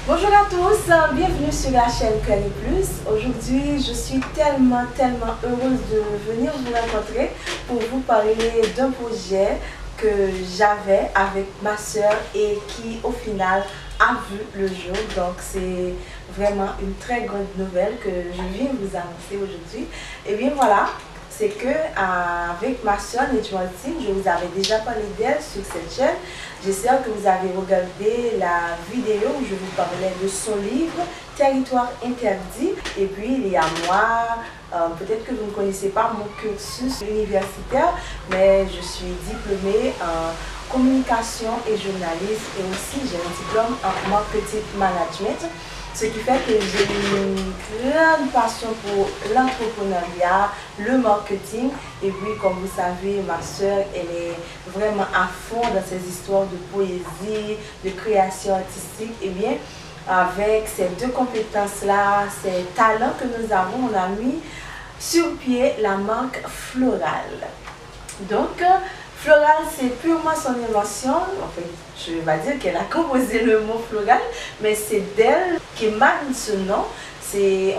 Bonjour à tous, bienvenue sur la chaîne Curly Plus. Aujourd'hui, je suis tellement heureuse de venir vous rencontrer pour vous parler d'un projet que j'avais avec ma soeur et qui au final a vu le jour. Donc c'est vraiment une très grande nouvelle que je viens vous annoncer aujourd'hui. Et bien voilà, c'est que avec ma soeur Networking, je vous avais déjà parlé d'elle sur cette chaîne. J'espère que vous avez regardé la vidéo où je vous parlais de son livre Territoire interdit. Et puis il y a moi, peut-être que vous ne connaissez pas mon cursus universitaire, mais je suis diplômée en communication et journalisme et aussi j'ai un diplôme en marketing management. Ce qui fait que j'ai une grande passion pour l'entrepreneuriat, le marketing. Et puis, comme vous savez, ma soeur, elle est vraiment à fond dans ces histoires de poésie, de création artistique. Et bien, avec ces deux compétences-là, ces talents que nous avons, on a mis sur pied la marque Floral. Donc, Floral, c'est purement son invention. En fait, je vais pas dire qu'elle a composé le mot floral, mais c'est d'elle qu'émane ce nom.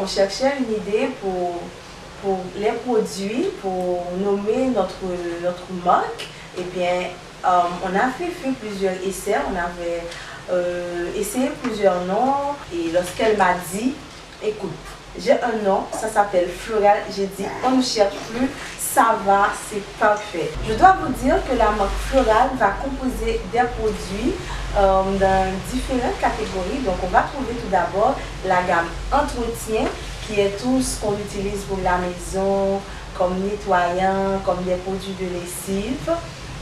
On cherchait une idée pour les produits, pour nommer notre marque. Et bien, on a fait plusieurs essais. On avait essayé plusieurs noms. Et lorsqu'elle m'a dit, écoute, j'ai un nom, ça s'appelle Floral. J'ai dit, on ne cherche plus. Ça va, c'est parfait. Je dois vous dire que la marque Floral va composer des produits dans différentes catégories. Donc, on va trouver tout d'abord la gamme entretien, qui est tout ce qu'on utilise pour la maison, comme nettoyant, comme des produits de lessive.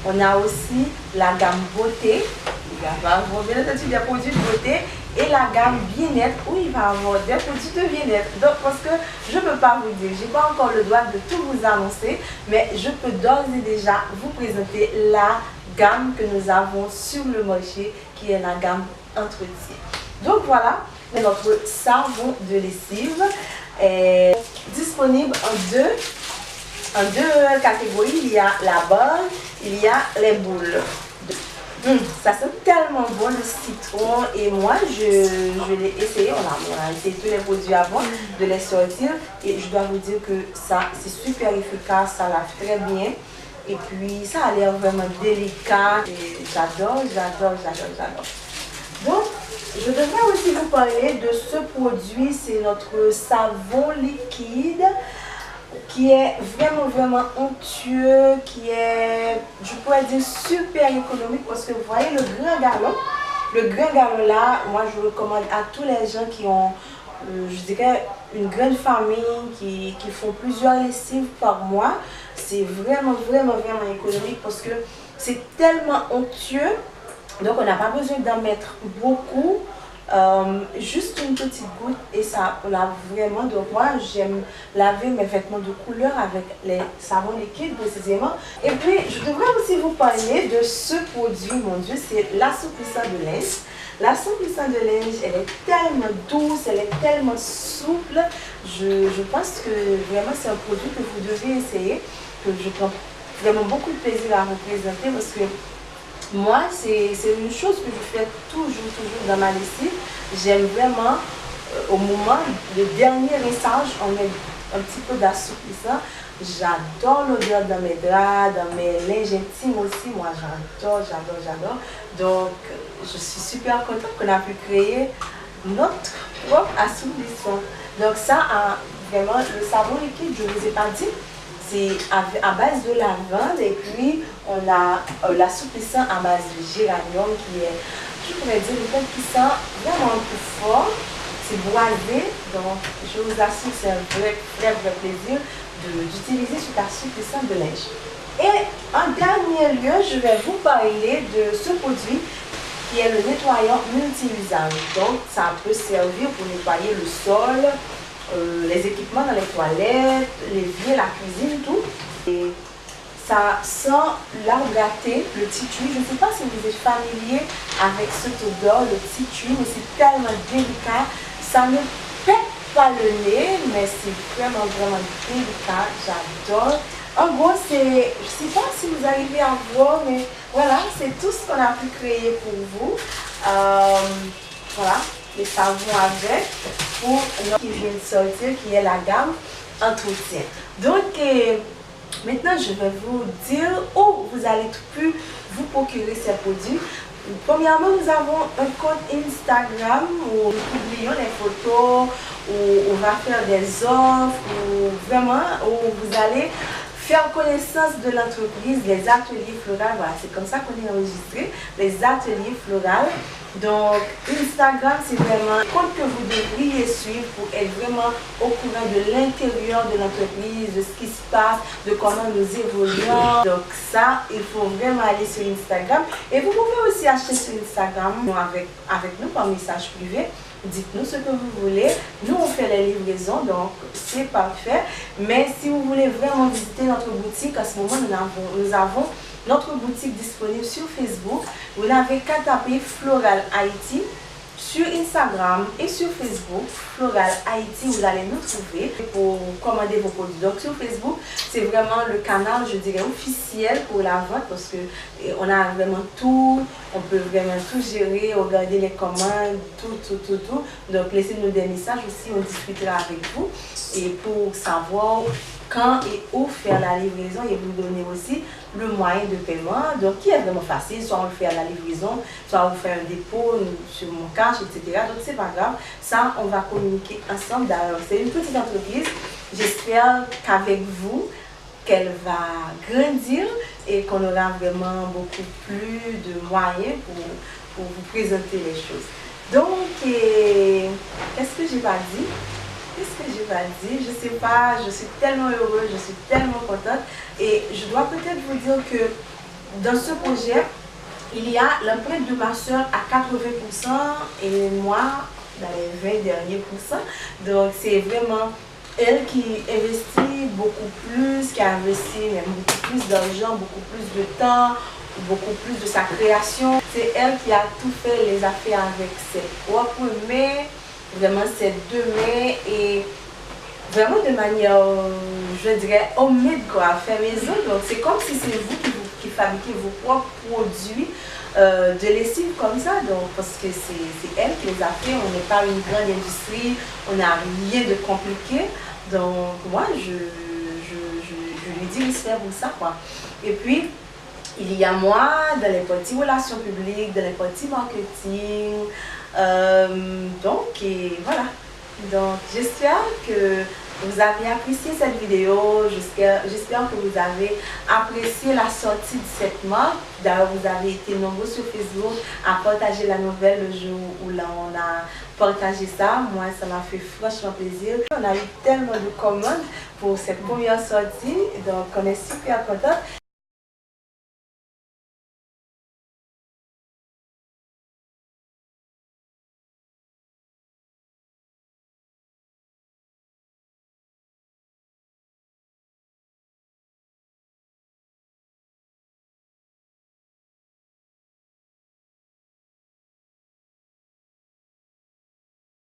On a aussi la gamme beauté. Il va avoir bien entendu des produits de beauté. Et la gamme bien-être où il va avoir des produits de bien-être. Donc, parce que je ne peux pas vous dire, je n'ai pas encore le droit de tout vous annoncer, mais je peux d'ores et déjà vous présenter la gamme que nous avons sur le marché, qui est la gamme entretien. Donc voilà, notre savon de lessive est disponible en deux catégories. Il y a la barre, il y a les boules. Ça sent tellement bon le citron et moi je l'ai essayé, on a essayé tous les produits avant de les sortir et je dois vous dire que ça c'est super efficace, ça lave très bien et puis ça a l'air vraiment délicat et j'adore. Donc je devrais aussi vous parler de ce produit, c'est notre savon liquide qui est vraiment onctueux, qui est, je pourrais dire, super économique parce que vous voyez le grand galon là, moi je recommande à tous les gens qui ont, je dirais, une grande famille, qui font plusieurs lessives par mois. C'est vraiment économique parce que c'est tellement onctueux, donc on n'a pas besoin d'en mettre beaucoup. Juste une petite goutte et ça lave vraiment. Donc moi j'aime laver mes vêtements de couleur avec les savons liquides précisément. Et puis je devrais aussi vous parler de ce produit, mon Dieu, c'est l'assouplissant de linge. L'assouplissant de linge, elle est tellement douce, elle est tellement souple. Je pense que vraiment c'est un produit que vous devez essayer, que je prends vraiment beaucoup de plaisir à vous présenter parce que moi, c'est une chose que je fais toujours dans ma lessive. J'aime vraiment, au moment du dernier rinçage, on met un petit peu d'assouplissant. J'adore l'odeur dans mes draps, dans mes linges intimes aussi. Moi, j'adore. Donc, je suis super contente qu'on a pu créer notre propre assouplissant. Donc, ça, vraiment, le savon liquide, je ne vous ai pas dit. C'est à base de lavande et puis on a l'assouplissant à base de géranium qui est, je pourrais dire, le fait qui sent vraiment un peu fort. C'est boisé, donc je vous assure c'est un vrai plaisir d'utiliser cet assouplissant de linge. Et en dernier lieu, je vais vous parler de ce produit qui est le nettoyant multi-usage. Donc ça peut servir pour nettoyer le sol, les équipements dans les toilettes, l'évier, la cuisine, tout. Et ça sent l'arbre gâté, le titouille. Je ne sais pas si vous êtes familier avec cette odeur, le titouille, mais c'est tellement délicat. Ça ne pète pas le nez, mais c'est vraiment délicat. J'adore. En gros, je ne sais pas si vous arrivez à voir, mais voilà, c'est tout ce qu'on a pu créer pour vous. Voilà. les savons avec pour notre qui vient de sortir, qui est la gamme Entretien. Donc, maintenant, je vais vous dire où vous allez pu vous procurer ces produits. Premièrement, nous avons un compte Instagram où nous publions les photos, où on va faire des offres, où vraiment, où vous allez faire connaissance de l'entreprise, les ateliers floraux. Voilà, c'est comme ça qu'on est enregistré, les ateliers floraux. Donc, Instagram, c'est vraiment un compte que vous devriez suivre pour être vraiment au courant de l'intérieur de l'entreprise, de ce qui se passe, de comment nous évoluons. Donc ça, il faut vraiment aller sur Instagram. Et vous pouvez aussi acheter sur Instagram avec nous par message privé. Dites-nous ce que vous voulez. Nous, on fait les livraisons, donc c'est parfait. Mais si vous voulez vraiment visiter notre boutique, à ce moment, nous avons notre boutique disponible sur Facebook. Vous n'avez qu'à taper Floral Haïti sur Instagram et sur Facebook. Floral Haïti, vous allez nous trouver pour commander vos produits. Donc sur Facebook, c'est vraiment le canal, je dirais, officiel pour la vente parce que on a vraiment tout, on peut vraiment tout gérer, regarder les commandes, tout. Donc laissez-nous des messages aussi, on discutera avec vous et pour savoir quand et où faire la livraison et vous donner aussi le moyen de paiement, donc qui est vraiment facile, soit on le fait à la livraison, soit on fait un dépôt sur mon cash, etc. Donc c'est pas grave, ça on va communiquer ensemble. D'ailleurs, c'est une petite entreprise, j'espère qu'avec vous, qu'elle va grandir et qu'on aura vraiment beaucoup plus de moyens pour vous présenter les choses. Donc, qu'est-ce que j'ai pas dit? Qu'est-ce que j'ai pas dit? Je sais pas, je suis tellement heureuse, je suis tellement contente. Et je dois peut-être vous dire que dans ce projet, il y a l'empreinte de ma soeur à 80% et moi dans les 20 derniers pourcents. Donc c'est vraiment elle qui investit beaucoup plus, qui a investi même beaucoup plus d'argent, beaucoup plus de temps, beaucoup plus de sa création. C'est elle qui a tout fait, les a fait avec ses propres mains. Vraiment ces deux mains et vraiment de manière, je dirais, homemade quoi, fait maison. Donc c'est comme si c'est vous qui fabriquez vos propres produits de lessive comme ça. Donc parce que c'est elle qui les a fait, on n'est pas une grande industrie, on n'a rien de compliqué. Donc moi je lui dis respect pour ça quoi. Et puis il y a moi dans les parties relations publiques, dans les parties marketing. Donc voilà, donc j'espère que vous avez apprécié cette vidéo, j'espère que vous avez apprécié la sortie de cette marque. D'ailleurs vous avez été nombreux sur Facebook à partager la nouvelle le jour où là on a partagé ça. Moi ça m'a fait franchement plaisir. On a eu tellement de commandes pour cette première sortie, donc on est super contents.